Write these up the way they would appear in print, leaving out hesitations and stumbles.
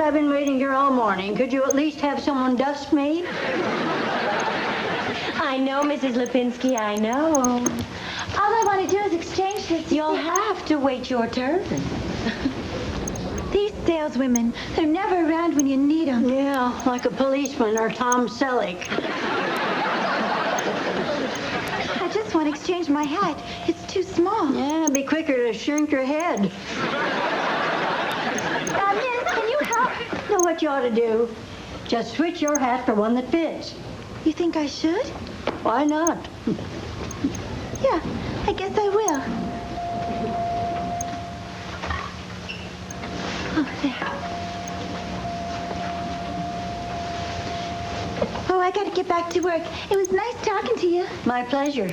I've been waiting here all morning. Could you at least have someone dust me? I know, Mrs. Lipinski, I know. All I want to do is exchange this. You'll have to wait your turn. These saleswomen, they're never around when you need them. Yeah, like a policeman or Tom Selleck. I just want to exchange my hat. It's too small. Yeah, be quicker to shrink your head. Miss, can you help? Know what you ought to do? Just switch your hat for one that fits. You think I should? Why not? Yeah, I guess I will. Oh, there. Oh, I gotta get back to work. It was nice talking to you. My pleasure.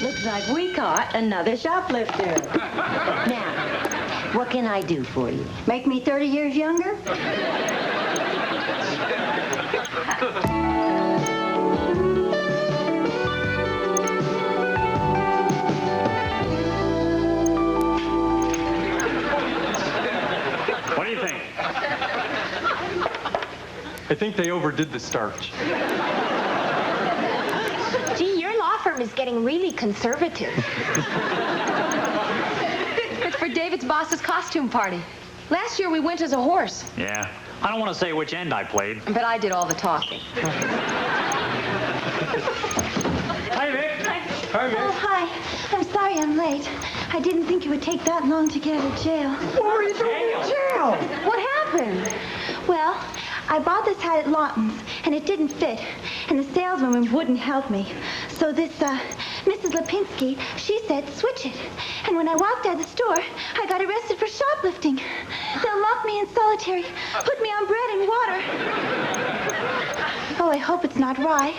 Looks like we caught another shoplifter. Now, what can I do for you? Make me 30 years younger? What do you think? I think they overdid the starch. Gee, your law firm is getting really conservative. It's for David's boss's costume party. Last year we went as a horse. Yeah. I don't want to say which end I played. But I did all the talking. Hi, Vic. Hi, Vic. Oh, hi. I'm sorry I'm late. I didn't think it would take that long to get out of jail. What are you doing in jail? What happened? Well, I bought this hat at Lawton's, and it didn't fit, and the saleswoman wouldn't help me. So this, Mrs. Lipinski, she said switch it. And when I walked out of the store, I got arrested for shoplifting. They'll lock me in solitary, put me on bread and water. Oh, I hope it's not rye.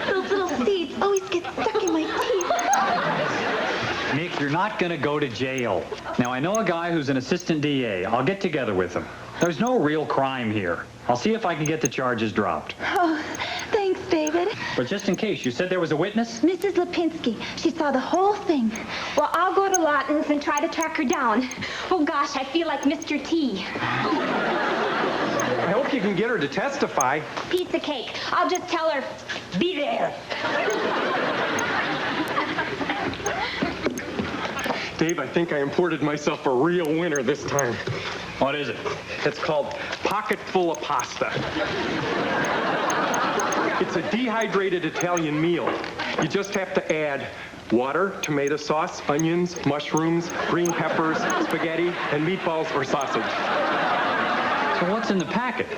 Those little seeds always get stuck in my teeth. Nick, you're not going to go to jail. Now, I know a guy who's an assistant DA. I'll get together with him. There's no real crime here. I'll see if I can get the charges dropped. Oh, thanks, David. But just in case, you said there was a witness? Mrs. Lipinski, she saw the whole thing. Well, I'll go to Lawton's and try to track her down. Oh, gosh, I feel like Mr. T. I hope you can get her to testify. Piece of cake. I'll just tell her, be there. Dave, I think I imported myself a real winner this time. What is it? It's called Pocket Full of Pasta. It's a dehydrated Italian meal. You just have to add water, tomato sauce, onions, mushrooms, green peppers, spaghetti, and meatballs or sausage. So what's in the packet?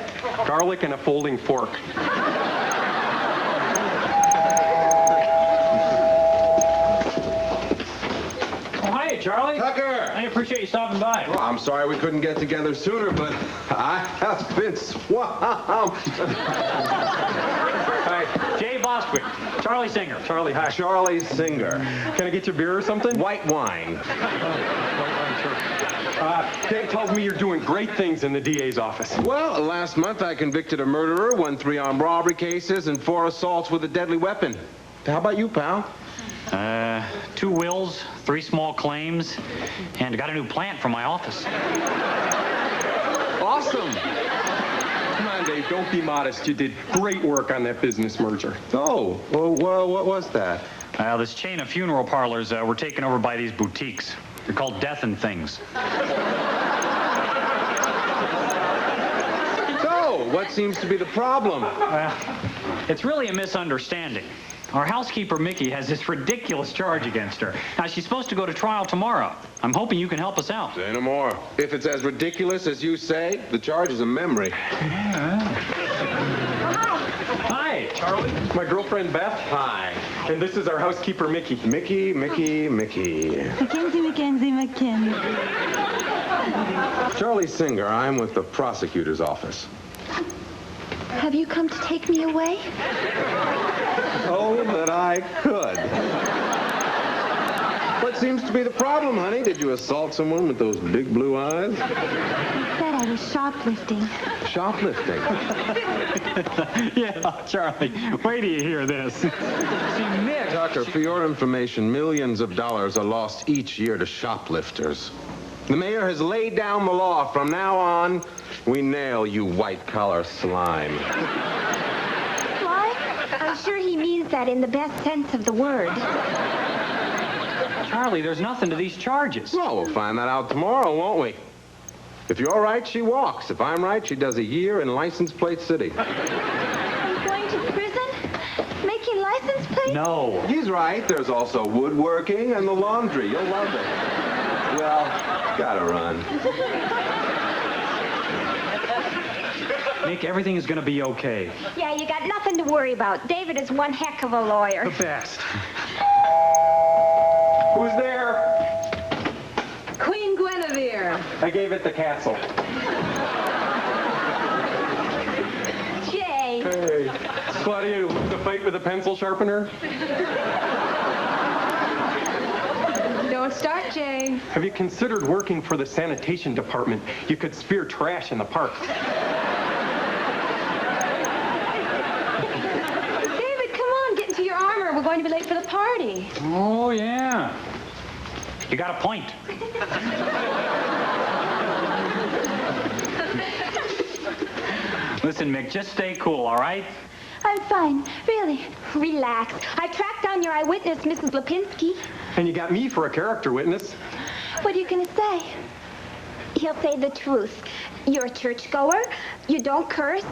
Garlic and a folding fork. Charlie? Tucker! I appreciate you stopping by. Well, I'm sorry we couldn't get together sooner, but I have been swamped. Hi. Jay Bostwick. Charlie Singer. Charlie, hi. Charlie Singer. Can I get you a beer or something? White wine. Dave tells me you're doing great things in the DA's office. Well, last month I convicted a murderer, won 3 armed robbery cases, and 4 assaults with a deadly weapon. How about you, pal? 2 wills, 3 small claims, and got a new plant for my office. Awesome. Come on, Dave, don't be modest. You did great work on that business merger. Oh, well, what was that? This chain of funeral parlors were taken over by these boutiques. They're called Death and Things. So, what seems to be the problem? Well, it's really a misunderstanding. Our housekeeper, Mickey, has this ridiculous charge against her. Now, she's supposed to go to trial tomorrow. I'm hoping you can help us out. Say no more. If it's as ridiculous as you say, the charge is a memory. Yeah. Hi, Charlie. My girlfriend, Beth. Hi. And this is our housekeeper, Mickey. Mickey. Mackenzie. Charlie Singer, I'm with the prosecutor's office. Have you come to take me away? Oh, that I could. What seems to be the problem, honey? Did you assault someone with those big blue eyes? He said I was shoplifting. Shoplifting? Yeah, Charlie, wait till you hear this. See, Nick... Tucker, for your information, millions of dollars are lost each year to shoplifters. The mayor has laid down the law. From now on, we nail you white-collar slime. Slime? I'm sure he means that in the best sense of the word. Charlie, there's nothing to these charges. Well, we'll find that out tomorrow, won't we? If you're right, she walks. If I'm right, she does a year in License Plate City. I'm going to prison? Making license plates? No. He's right. There's also woodworking and the laundry. You'll love it. Well, gotta run. Mick, everything is going to be okay. Yeah, you got nothing to worry about. David is one heck of a lawyer. The best. Who's there? Queen Guinevere. I gave it the castle. Jay. Hey, Claudia, the fight with a pencil sharpener? Don't start, Jay. Have you considered working for the sanitation department? You could spear trash in the park. David, come on, get into your armor. We're going to be late for the party. Oh, yeah. You got a point. Listen, Mick, just stay cool, all right? I'm fine, really. Relax. I tracked down your eyewitness, Mrs. Lipinski. And you got me for a character witness. What are you going to say? He'll say the truth. You're a churchgoer. You don't curse.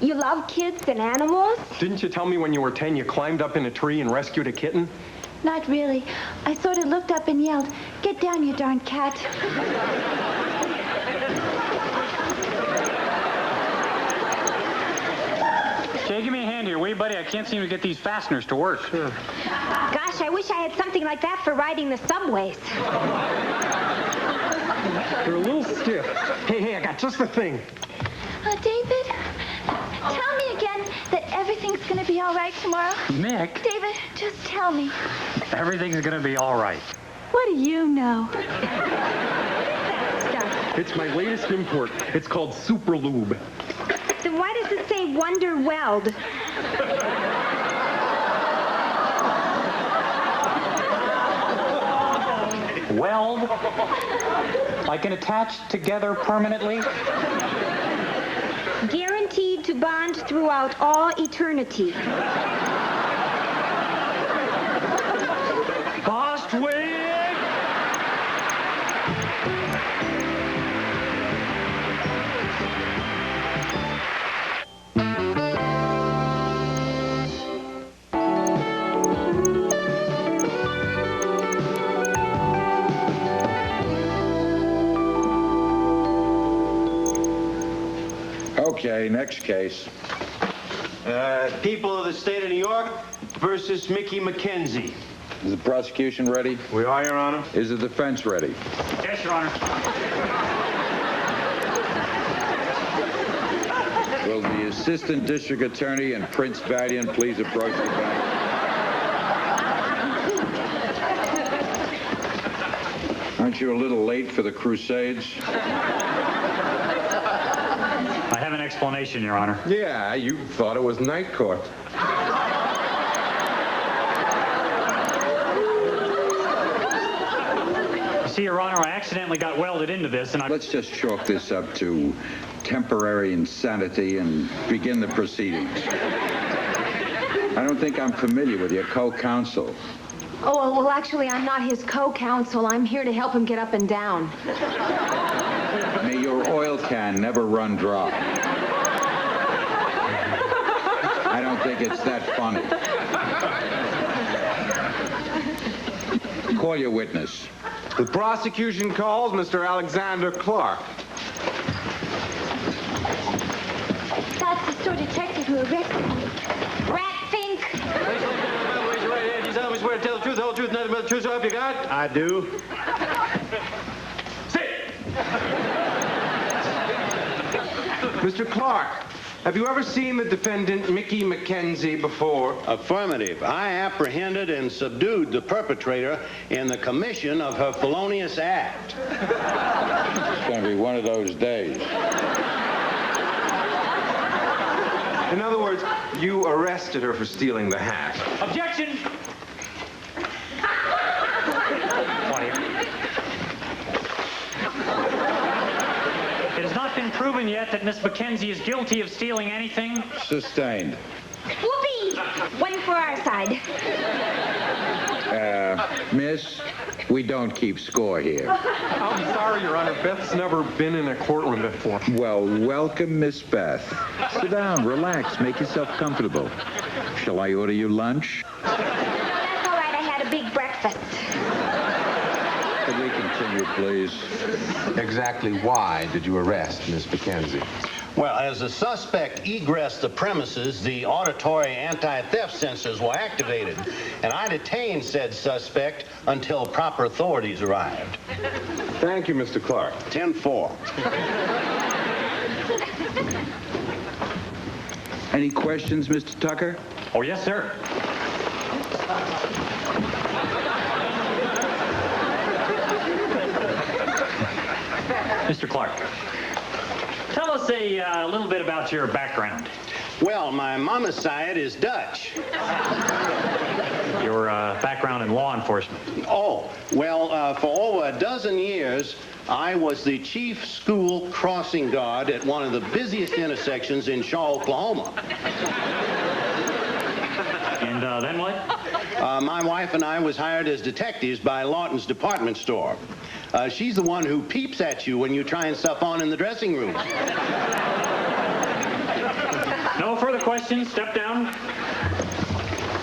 You love kids and animals. Didn't you tell me when you were 10 you climbed up in a tree and rescued a kitten? Not really. I sort of looked up and yelled, "Get down, you darn cat." Jay, give me a hand here, will you, buddy? I can't seem to get these fasteners to work. Sure. Gosh, I wish I had something like that for riding the subways. They're a little stiff. Hey, I got just the thing. David, tell me again that everything's going to be all right tomorrow. Mick, David, just tell me. everything's going to be all right. What do you know? It's my latest import. It's called Super Lube. Then why does it say Wonder Weld? Weld? Like an attached together permanently? Guaranteed to bond throughout all eternity. Bostwick! Okay, next case. People of the state of New York versus Mickey McKenzie. Is the prosecution ready? We are, Your Honor. Is the defense ready? Yes, Your Honor. Will the assistant district attorney and Prince Valiant please approach the bank? Aren't you a little late for the Crusades? I have an explanation, Your Honor. Yeah, you thought it was night court. You see, Your Honor, I accidentally got welded into this, and Let's just chalk this up to temporary insanity and begin the proceedings. I don't think I'm familiar with your co-counsel. Oh, well, actually, I'm not his co-counsel. I'm here to help him get up and down. May your oil can never run dry. I don't think it's that funny. Call your witness. The prosecution calls Mr. Alexander Clark. That's the store detective who arrested me. Ratfink! Raise your right hand. You solemnly swear to tell the truth, the whole truth, nothing but the truth, so help you God? I do. Sit! Mr. Clark, have you ever seen the defendant, Mickey McKenzie, before? Affirmative. I apprehended and subdued the perpetrator in the commission of her felonious act. It's going to be one of those days. In other words, you arrested her for stealing the hat. Objection! Claudia. proven yet that Miss Mackenzie is guilty of stealing anything? Sustained. Whoopee! One for our side. Miss, we don't keep score here. I'm sorry, Your Honor. Beth's never been in a courtroom before. Well, welcome, Miss Beth. Sit down, relax, make yourself comfortable. Shall I order you lunch? That's all right. I had a big breakfast. Could we continue, please? Exactly why did you arrest Miss Mackenzie? Well, as the suspect egressed the premises, the auditory anti-theft sensors were activated, and I detained said suspect until proper authorities arrived. Thank you, Mr. Clark. 10-4. Any questions, Mr. Tucker? Oh, yes, sir. Mr. Clark, tell us a little bit about your background. Well, my mama's side is Dutch. Your background in law enforcement. Oh, well, for over a dozen years, I was the chief school crossing guard at one of the busiest intersections in Shaw, Oklahoma. And then what? My wife and I was hired as detectives by Lawton's department store. She's the one who peeps at you when you're trying stuff on in the dressing room. No further questions. Step down.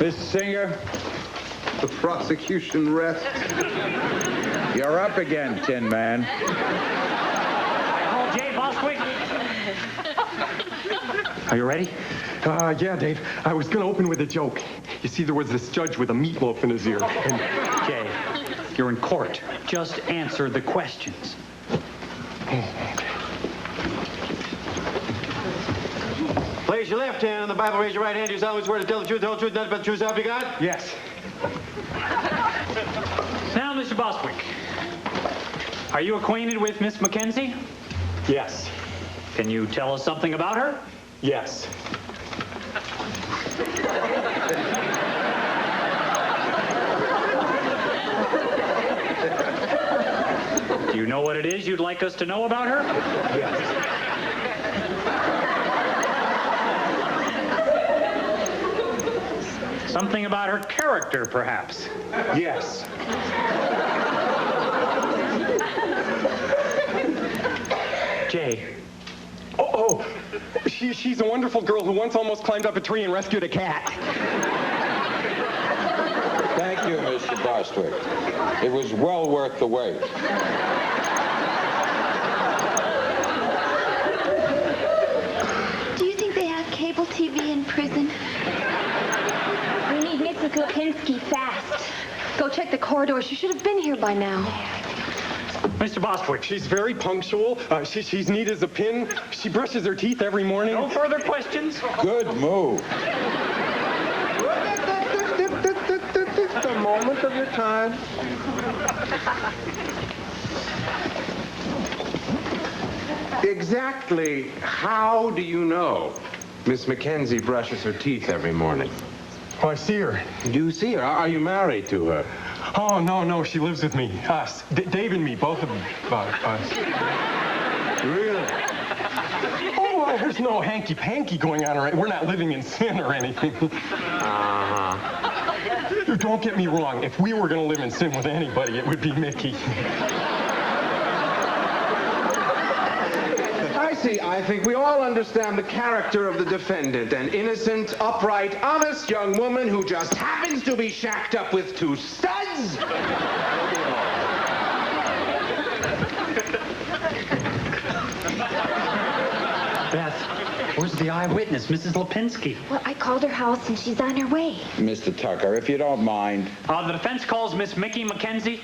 Miss Singer, The prosecution rests. you're up again, Tin Man. I call Jay Bostwick. Are you ready? Yeah, Dave. I was going to open with a joke. You see, there was this judge with a meatloaf in his ear. And Jay, you're in court. Just answer the questions. Place your left hand on the Bible, raise your right hand. You solemnly swear to tell the truth, the whole truth, nothing but the truth, so help you God? yes. Now, Mr. Bostwick, are you acquainted with Miss Mackenzie? Yes. Can you tell us something about her? Yes. Do you know what it is you'd like us to know about her? Yes. Something about her character, perhaps. Yes. Jay, Oh, she's a wonderful girl who once almost climbed up a tree and rescued a cat. Thank you, Mr. Bostwick. It was well worth the wait. Do you think they have cable TV in prison? We need Mrs. Lipinski fast. Go check the corridor. She should have been here by now. Mr. Bostwick, She's very punctual. She's neat as a pin. She brushes her teeth every morning. no further questions? Good move. Just a moment of your time. Exactly how do you know Miss Mackenzie brushes her teeth every morning? Oh, I see her. Do you see her? Are you married to her? Oh, no, she lives with me. Us. Dave and me, both of them. Us. Really? Oh, well, there's no hanky-panky going on, right? We're not living in sin or anything. Uh-huh. Don't get me wrong. If we were going to live in sin with anybody, it would be Mickey. I see. I think we all understand the character of the defendant. An innocent, upright, honest young woman who just happens to be shacked up with two studs. Beth, where's the eyewitness, Mrs. Lipinski? Well, I called her house and she's on her way. Mr. Tucker, if you don't mind. The defense calls Miss Mickey Mackenzie.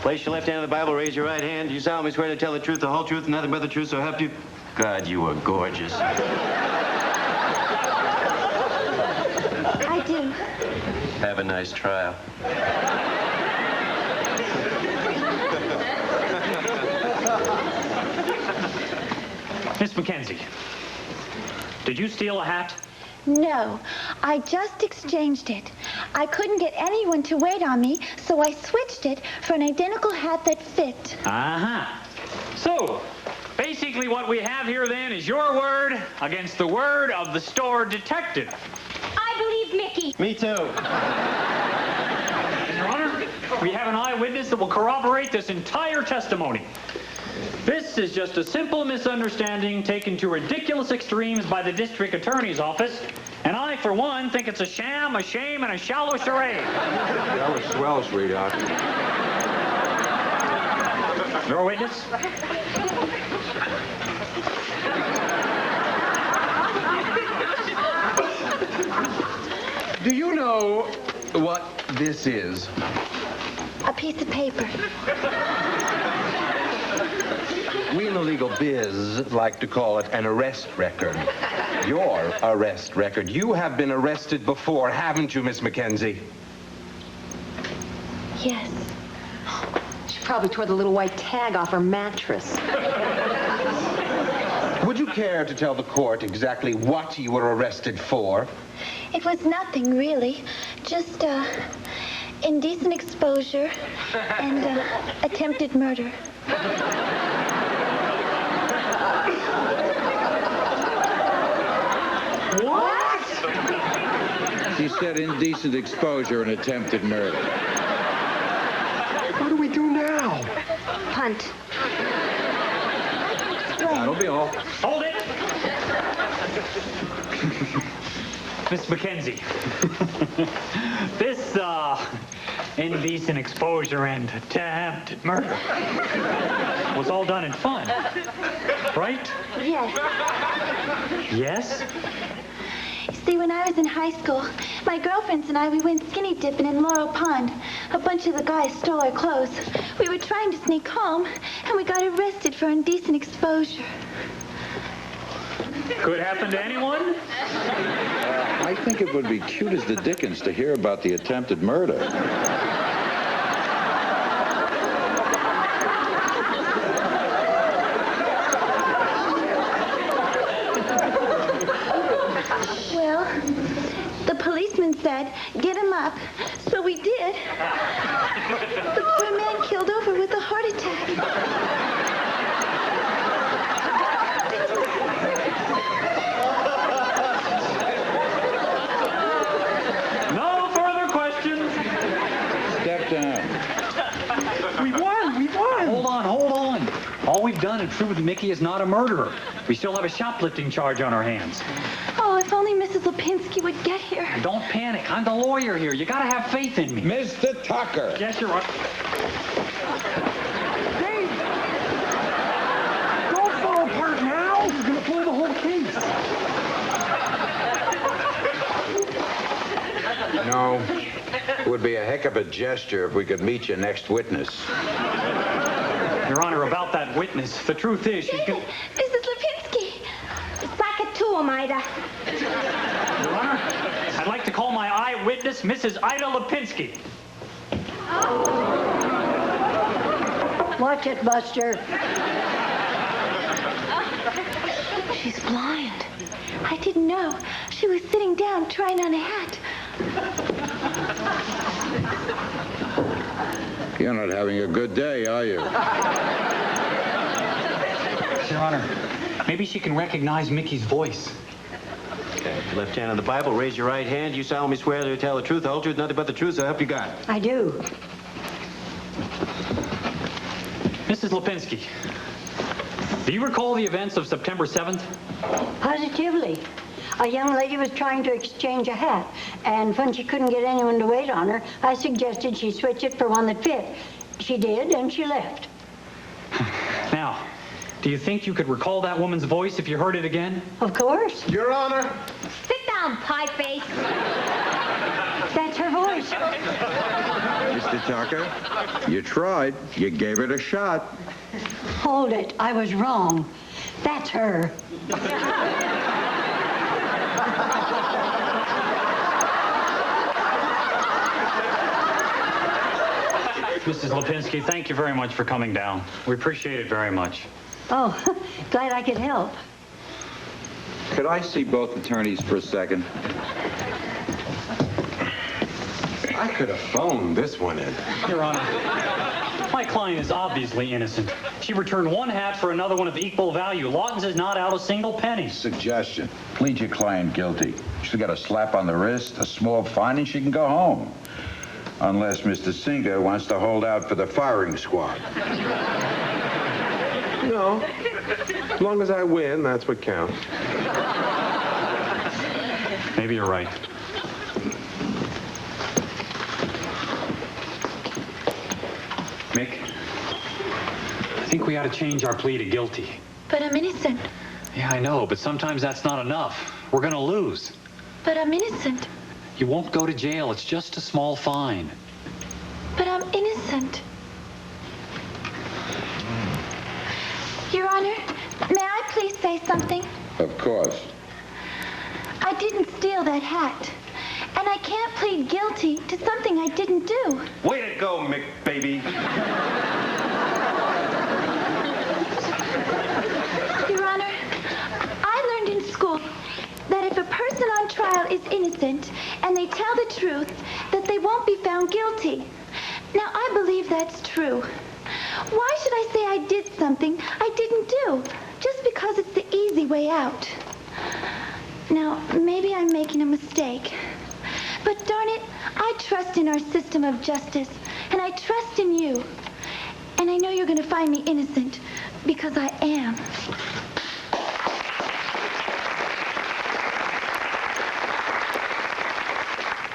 Place your left hand on the Bible, raise your right hand. You solemnly swear to tell the truth, the whole truth, and nothing but the truth, so help you God, you are gorgeous. I do. Have a nice trial. Miss Mackenzie, did you steal a hat? No, I just exchanged it. I couldn't get anyone to wait on me, so I switched it for an identical hat that fit. Uh-huh. So, basically what we have here then is your word against the word of the store detective. I believe Mickey. Me too. Your Honor, we have an eyewitness that will corroborate this entire testimony. This is just a simple misunderstanding taken to ridiculous extremes by the district attorney's office, and I, for one, think it's a sham, a shame, and a shallow charade. That was swell, sweetheart. Your witness? Do you know what this is? A piece of paper. We in the legal biz like to call it an arrest record. Your arrest record. You have been arrested before, haven't you, Miss Mackenzie? Yes. She probably tore the little white tag off her mattress. Would you care to tell the court exactly what you were arrested for? It was nothing, really. Just, indecent exposure and, attempted murder. What? She said indecent exposure and attempted murder. What do we do now? Punt. That'll be all. Hold it! Miss Mackenzie, this, indecent exposure and attempted murder was all done in fun, right? Yes. Yes? See, when I was in high school, my girlfriends and I, we went skinny dipping in Laurel Pond. A bunch of the guys stole our clothes. We were trying to sneak home, and we got arrested for indecent exposure. Could happen to anyone? I think it would be cute as the dickens to hear about the attempted murder. Well, the policeman said, get him up. So we did. The poor man killed over with a heart attack. No further questions. Step down. We won! We won! Hold on. All we've done is prove that Mickey is not a murderer. We still have a shoplifting charge on our hands. Oh, if only Mrs. Lipinski would get here. Don't panic. I'm the lawyer here. You gotta have faith in me. Mr. Tucker. Yes, Your Honor. Hey! Don't fall apart now! You're gonna blow the whole case. No. It would be a heck of a gesture if we could meet your next witness. Your Honor, about that witness, the truth is she's gonna... Mrs. Lipinski! Back it to him, Ida. Your Honor, I'd like to call my eyewitness, Mrs. Ida Lipinski. Watch it, Buster. She's blind. I didn't know. She was sitting down trying on a hat. You're not having a good day, are you? Your Honor, maybe she can recognize Mickey's voice. Okay, left hand on the Bible, raise your right hand. You solemnly swear to tell the truth, the whole truth, nothing but the truth, so help you God. I do. Mrs. Lipinski, do you recall the events of September 7th? Positively. A young lady was trying to exchange a hat, and when she couldn't get anyone to wait on her, I suggested she switch it for one that fit. She did, and she left. Now, do you think you could recall that woman's voice if you heard it again? Of course. Your Honor. Sit down, pie face. That's her voice. Mr. Tucker, you tried. You gave it a shot. Hold it. I was wrong. That's her. Mrs. Lipinski, thank you very much for coming down. We appreciate it very much. Oh, glad I could help. Could I see both attorneys for a second? I could have phoned this one in. Your Honor, my client is obviously innocent. She returned one hat for another one of equal value. Lawton's is not out a single penny. Suggestion. Plead your client guilty. She's got a slap on the wrist, a small fine, and she can go home. Unless Mr. Singer wants to hold out for the firing squad. No. As long as I win, that's what counts. Maybe you're right. Mick, I think we ought to change our plea to guilty. But I'm innocent. Yeah, I know, but sometimes that's not enough. We're gonna lose. But I'm innocent. You won't go to jail. It's just a small fine. But I'm innocent. Your Honor, may I please say something? Of course. I didn't steal that hat. And I can't plead guilty to something I didn't do. Way to go, Mick, baby. Your Honor, I learned in school that if a person on trial is innocent and they tell the truth, that they won't be found guilty. Now, I believe that's true. Why should I say I did something I didn't do just because it's the easy way out? Now, maybe I'm making a mistake. But darn it, I trust in our system of justice, and I trust in you. And I know you're going to find me innocent, because I am.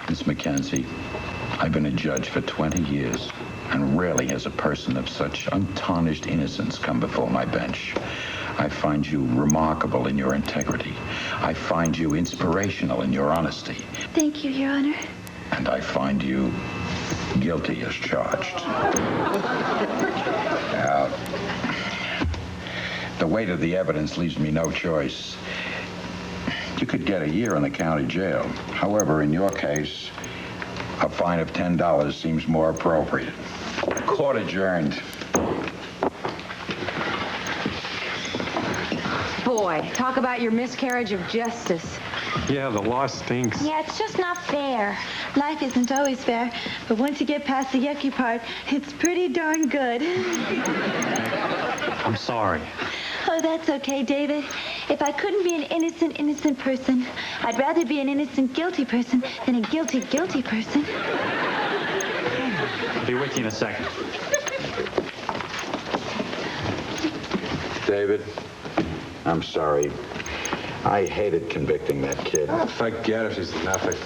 Miss Mackenzie, I've been a judge for 20 years, and rarely has a person of such untarnished innocence come before my bench. I find you remarkable in your integrity. I find you inspirational in your honesty. Thank you, Your Honor. And I find you guilty as charged. The weight of the evidence leaves me no choice. You could get a year in the county jail. However, in your case, a fine of $10 seems more appropriate. Court adjourned. Boy, talk about your miscarriage of justice. Yeah, the law stinks. Yeah, it's just not fair. Life isn't always fair, but once you get past the yucky part, it's pretty darn good. I'm sorry. Oh, that's okay, David. If I couldn't be an innocent person, I'd rather be an innocent, guilty person than a guilty person. I'll be with you in a second. David, I'm sorry. I hated convicting that kid. Forget it, she's nothing.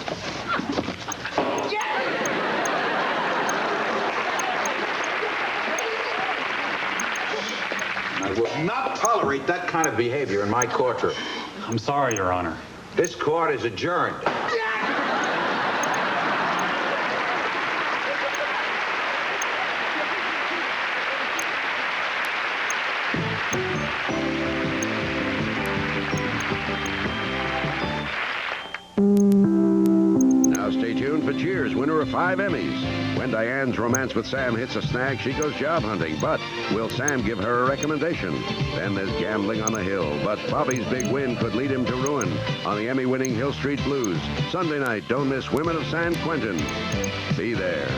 I will not tolerate that kind of behavior in my courtroom. I'm sorry, Your Honor. This court is adjourned. Now stay tuned for Cheers, winner of 5 Emmys. When Diane's romance with Sam hits a snag, she goes job hunting. But will Sam give her a recommendation? Then there's gambling on the hill. But Bobby's big win could lead him to ruin on the Emmy-winning Hill Street Blues. Sunday night, don't miss Women of San Quentin. Be there.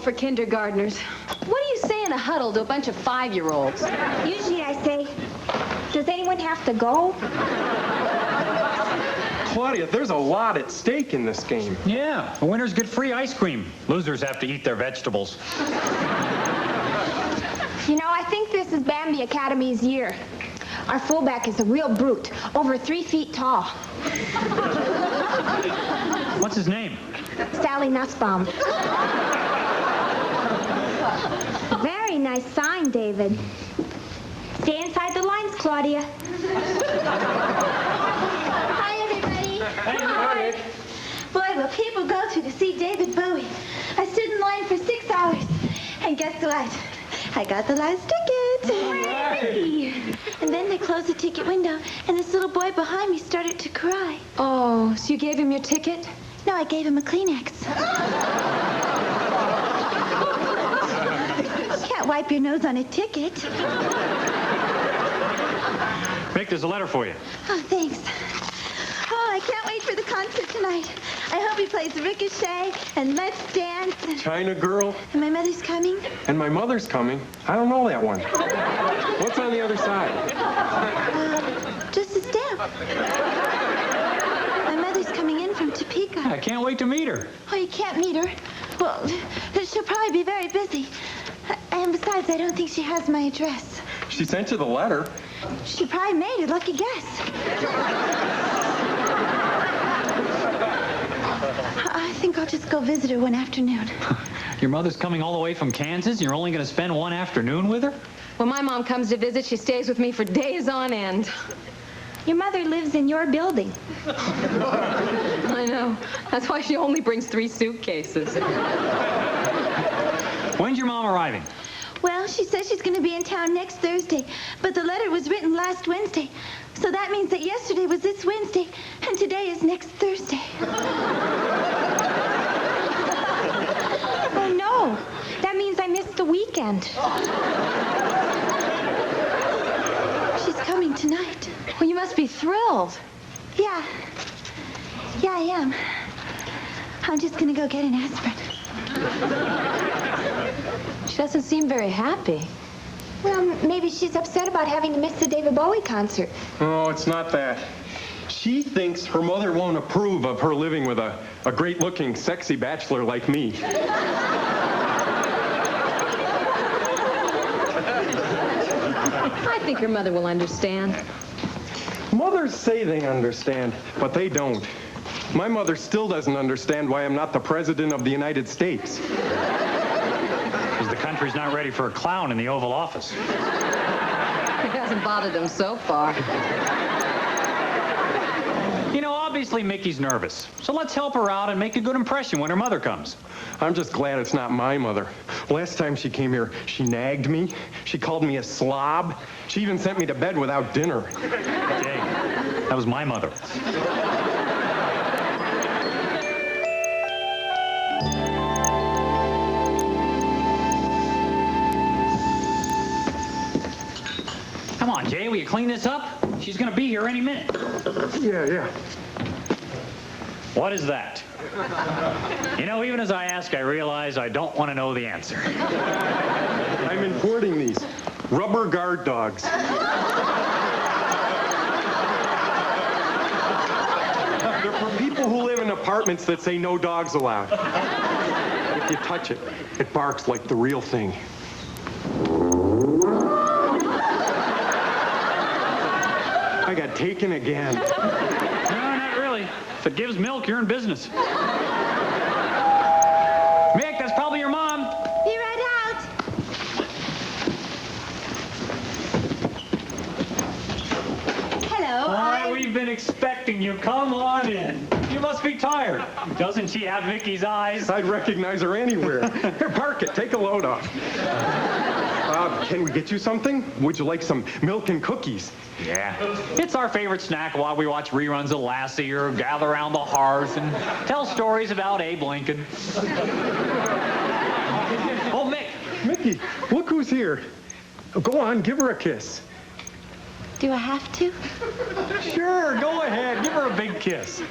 for kindergartners. What do you say in a huddle to a bunch of 5-year-olds? Usually I say, does anyone have to go? Claudia, there's a lot at stake in this game. Yeah, the winners get free ice cream. Losers have to eat their vegetables. You know, I think this is Bambi Academy's year. Our fullback is a real brute, over 3 feet tall. What's his name? Sally Nussbaum. Very nice sign, David. Stay inside the lines, Claudia. Hi, everybody. Hi. Boy, will people go to see David Bowie. I stood in line for 6 hours. And guess what? I got the last ticket. Hooray! And then they closed the ticket window, and this little boy behind me started to cry. Oh, so you gave him your ticket? No, I gave him a Kleenex. Can't wipe your nose on a ticket. Mick, there's a letter for you. Oh, thanks. Oh, I can't wait for the concert tonight. I hope he plays Ricochet and Let's Dance. China Girl. And my mother's coming. And my mother's coming. I don't know that one. What's on the other side? Just a stamp. My mother's coming in from Topeka. I can't wait to meet her. Oh, you can't meet her? Well, she'll probably be very busy. And besides, I don't think she has my address. She sent you the letter. She probably made a lucky guess. I think I'll just go visit her one afternoon. Your mother's coming all the way from Kansas, and you're only going to spend one afternoon with her? When my mom comes to visit, she stays with me for days on end. Your mother lives in your building. I know. That's why she only brings 3 suitcases. When's your mom arriving? Well, she says she's going to be in town next Thursday, but the letter was written last Wednesday. So that means that yesterday was this Wednesday, and today is next Thursday. Oh, no. That means I missed the weekend. She's coming tonight. Well, you must be thrilled. Yeah. Yeah, I am. I'm just going to go get an aspirin. She doesn't seem very happy. Well, maybe she's upset about having to miss the David Bowie concert. Oh, it's not that. She thinks her mother won't approve of her living with a great-looking, sexy bachelor like me. I think your mother will understand. Mothers say they understand, but they don't. My mother still doesn't understand why I'm not the president of the United States. Because the country's not ready for a clown in the Oval Office. It hasn't bothered them so far. You know, obviously Mickey's nervous. So let's help her out and make a good impression when her mother comes. I'm just glad it's not my mother. Last time she came here, she nagged me. She called me a slob. She even sent me to bed without dinner. Jay, that was my mother. Come on, Jay, will you clean this up? She's going to be here any minute. Yeah. What is that? You know, even as I ask, I realize I don't want to know the answer. I'm importing these rubber guard dogs. They're for people who live in apartments that say no dogs allowed. If you touch it, it barks like the real thing. I got taken again. No, not really. If it gives milk, you're in business. Mick, that's probably your mom. Be right out. Hello. Why, we've been expecting you. Come on in. You must be tired. Doesn't she have Mickey's eyes? I'd recognize her anywhere. Here, park it. Take a load off. Can we get you something? Would you like some milk and cookies? Yeah. It's our favorite snack while we watch reruns of Lassie or gather around the hearth and tell stories about Abe Lincoln. Oh, Mick. Mickey, look who's here. Go on, give her a kiss. Do I have to? Sure, go ahead. Give her a big kiss.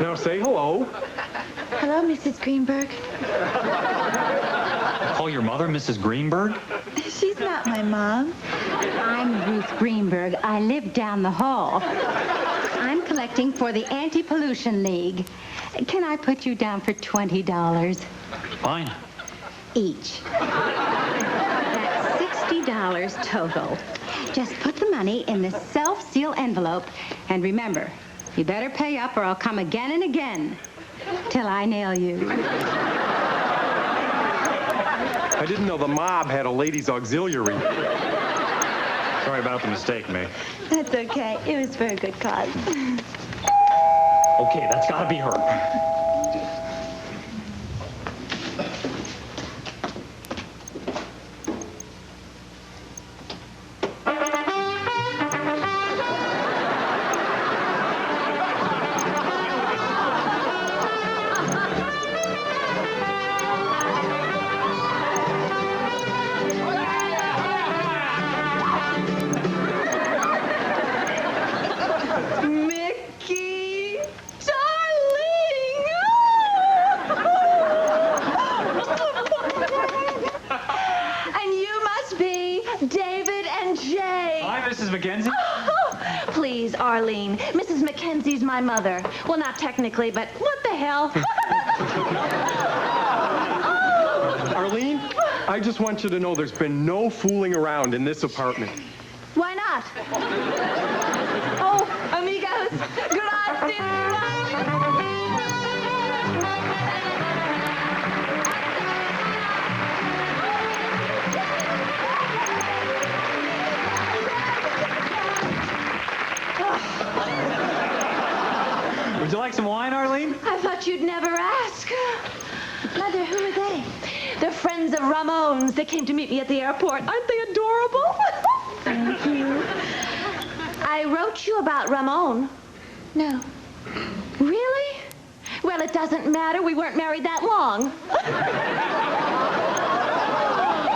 Now say hello. Hello. Hello, Mrs. Greenberg. Call your mother Mrs. Greenberg? She's not my mom. I'm Ruth Greenberg. I live down the hall. I'm collecting for the Anti-Pollution League. Can I put you down for $20? Fine. Each. That's $60 total. Just put the money in the self-seal envelope. And remember, you better pay up or I'll come again and again till I nail you. I didn't know the mob had a ladies' auxiliary. Sorry about the mistake, May. That's okay. It was for a good cause. Okay, that's gotta be her. Mickey, darling! And you must be David and Jay. Hi, Mrs. Mackenzie. Please, Arlene. Mrs. Mackenzie's my mother. Well, not technically, but what the hell? Arlene, I just want you to know there's been no fooling around in this apartment. Why not? Oh, amigos, gracias. Would you like some wine, Arlene? I thought you'd never ask. Mother, who are they? They're friends of Ramon's. They came to meet me at the airport. Aren't they adorable? Thank you. I wrote you about Ramon. No. Really? Well, it doesn't matter. We weren't married that long.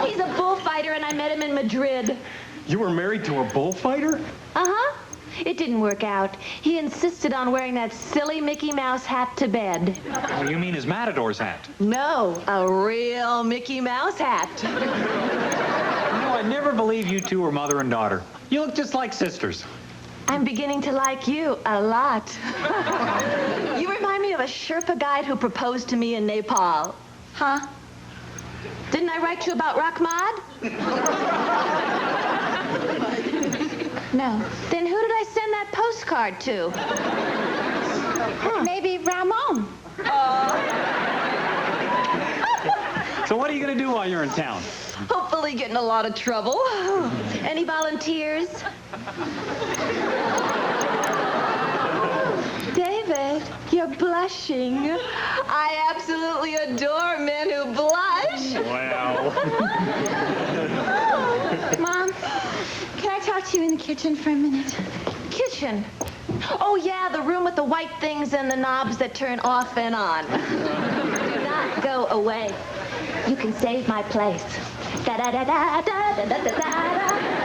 He's a bullfighter, and I met him in Madrid. You were married to a bullfighter? Uh-huh. It didn't work out. He insisted on wearing that silly Mickey Mouse hat to bed. Oh, you mean his Matador's hat? No, a real Mickey Mouse hat. You know, I'd never believe you two were mother and daughter. You look just like sisters. I'm beginning to like you a lot. You remind me of a Sherpa guide who proposed to me in Nepal. Huh? Didn't I write you about Rahmad? No. Then who did I send that postcard to? Maybe Ramon. So what are you going to do while you're in town? Hopefully get in a lot of trouble. Any volunteers? David, you're blushing. I absolutely adore men who blush. Wow. Mom, can I talk to you in the kitchen for a minute? Kitchen. Oh, yeah, the room with the white things and the knobs that turn off and on. Do not go away. You can save my place. Da-da-da-da-da-da-da-da-da.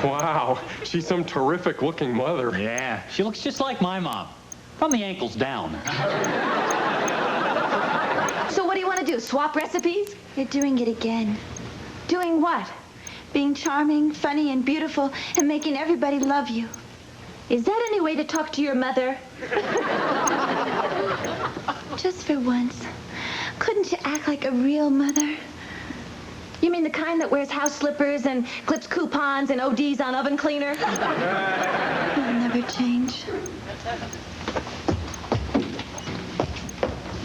Wow, she's some terrific-looking mother. Yeah, she looks just like my mom. From the ankles down. So what do you want to do, swap recipes? You're doing it again. Doing what? Being charming, funny, and beautiful, and making everybody love you. Is that any way to talk to your mother? Just for once. Couldn't you act like a real mother? You mean the kind that wears house slippers and clips coupons and ODs on oven cleaner? You'll never change.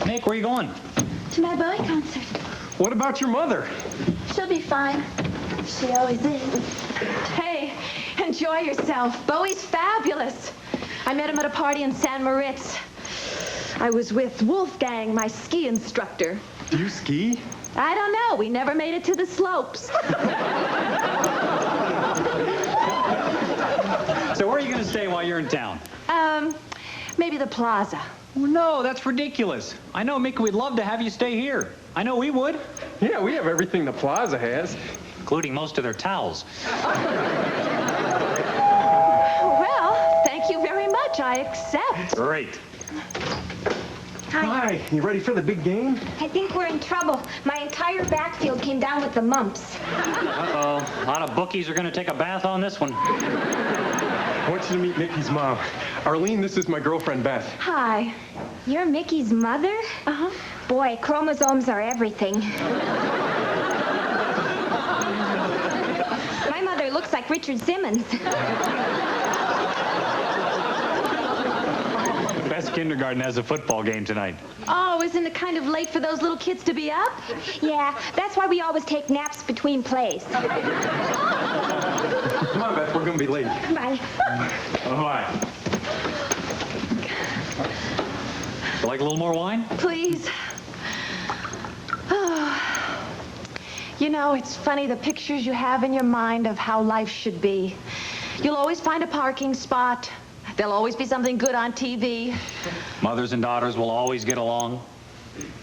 Nick, where are you going? To my Bowie concert. What about your mother? She'll be fine. She always is. Hey, enjoy yourself. Bowie's fabulous. I met him at a party in San Moritz. I was with Wolfgang, my ski instructor. Do you ski? I don't know. We never made it to the slopes. So where are you going to stay while you're in town? Maybe the plaza. Oh, no, that's ridiculous. I know, Mick, we'd love to have you stay here. I know we would. Yeah, we have everything the plaza has. Including most of their towels. Well, thank you very much, which I accept. Great. Hi, you ready for the big game? I think we're in trouble. My entire backfield came down with the mumps. Uh-oh. A lot of bookies are going to take a bath on this one. I want you to meet Mickey's mom. Arlene, this is my girlfriend, Beth. Hi. You're Mickey's mother? Uh-huh. Boy, chromosomes are everything. My mother looks like Richard Simmons. Best kindergarten has a football game tonight. Oh, isn't it kind of late for those little kids to be up? Yeah, that's why we always take naps between plays. Come on, Beth, we're going to be late. Bye. All right. You like a little more wine? Please. You know, it's funny the pictures you have in your mind of how life should be. You'll always find a parking spot. There'll always be something good on TV. Mothers and daughters will always get along.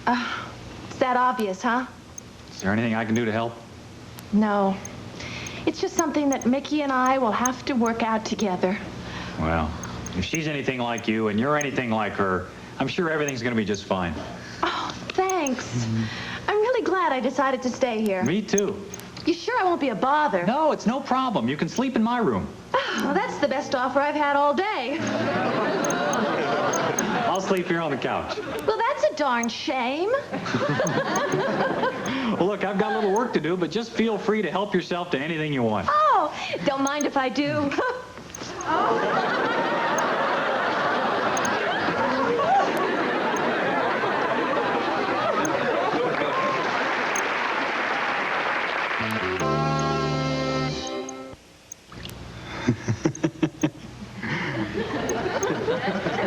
It's that obvious, huh? Is there anything I can do to help? No. It's just something that Mickey and I will have to work out together. Well, if she's anything like you and you're anything like her, I'm sure everything's going to be just fine. Oh, thanks. I'm really glad I decided to stay here. Me too. You sure I won't be a bother? No, it's no problem. You can sleep in my room. Well, that's the best offer I've had all day. I'll sleep here on the couch. Well, that's a darn shame. Well, look, I've got a little work to do, but just feel free to help yourself to anything you want. Oh, don't mind if I do.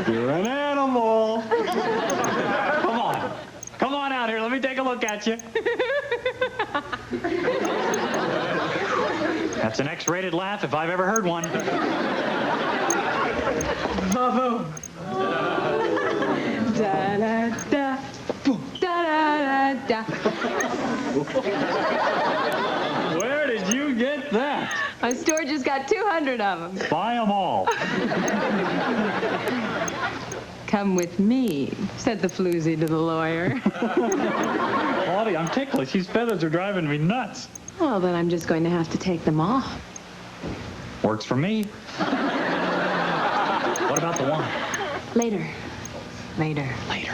You're an animal. Come on. Come on out here. Let me take a look at you. That's an X-rated laugh if I've ever heard one. Bravo. Da da da. Da da da. Where did you get that? My store just got 200 of them. Buy them all. Come with me, said the floozy to the lawyer. Claudia, I'm ticklish. These feathers are driving me nuts. Well, then I'm just going to have to take them off. Works for me. What about the wine? Later. Later. Later.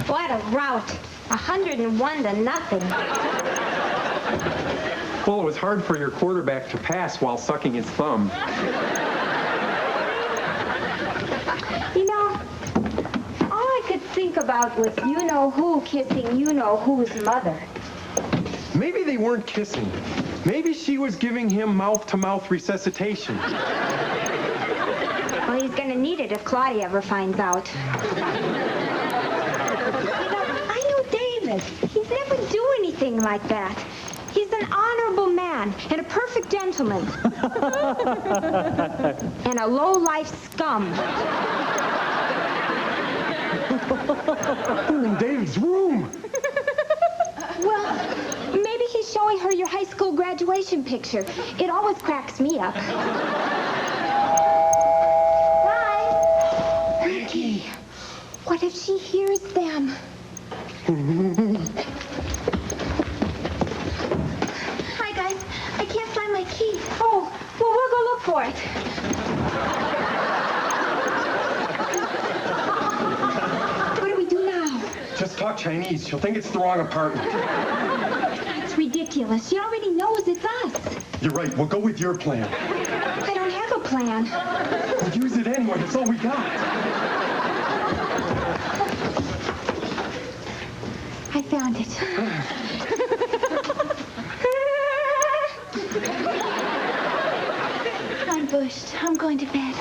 What a rout. 101 to nothing. Well, it was hard for your quarterback to pass while sucking his thumb. You know, all I could think about was you-know-who kissing you-know-who's mother. Maybe they weren't kissing. Maybe she was giving him mouth-to-mouth resuscitation. Well, he's gonna need it if Claudia ever finds out. I know David. He'd never do anything like that. He's an honorable man and a perfect gentleman. And a low-life scum. We're in Dave's room. Well, maybe he's showing her your high school graduation picture. It always cracks me up. Bye. Ricky, what if she hears them? Hi, guys. I can't find my key. Oh, well, we'll go look for it. What do we do now? Just talk Chinese. She'll think it's the wrong apartment. It's ridiculous. She already knows it's us. You're right. We'll go with your plan. I don't have a plan. We'll use it anyway. That's all we got. I found it. I'm bushed. I'm going to bed.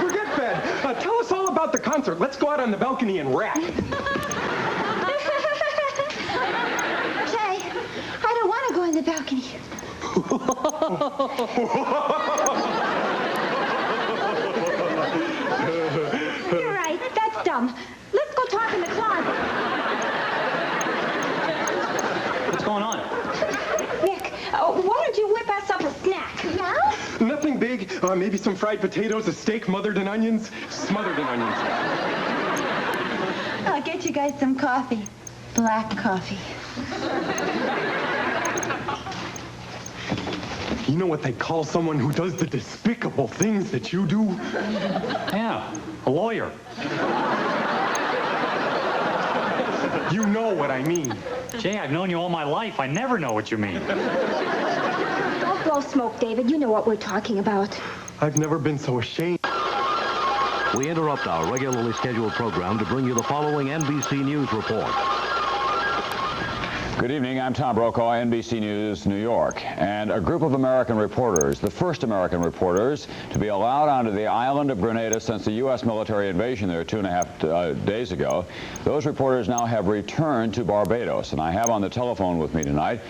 Forget bed. Tell us all about the concert. Let's go out on the balcony and rap. Okay. I don't want to go on the balcony. You're right. That's dumb. Let's go talk in the closet. What's going on? Rick, Why don't you whip us up a snack? Yeah? Nothing big. Maybe some fried potatoes, a steak smothered in onions. I'll get you guys some coffee. Black coffee. You know what they call someone who does the despicable things that you do? Yeah, a lawyer. You know what I mean. Jay, I've known you all my life. I never know what you mean. Don't blow smoke, David. You know what we're talking about. I've never been so ashamed. We interrupt our regularly scheduled program to bring you the following NBC News report. Good evening, I'm Tom Brokaw, NBC News, New York. And a group of American reporters, the first American reporters to be allowed onto the island of Grenada since the U.S. military invasion there 2.5 days ago, those reporters now have returned to Barbados. And I have on the telephone with me tonight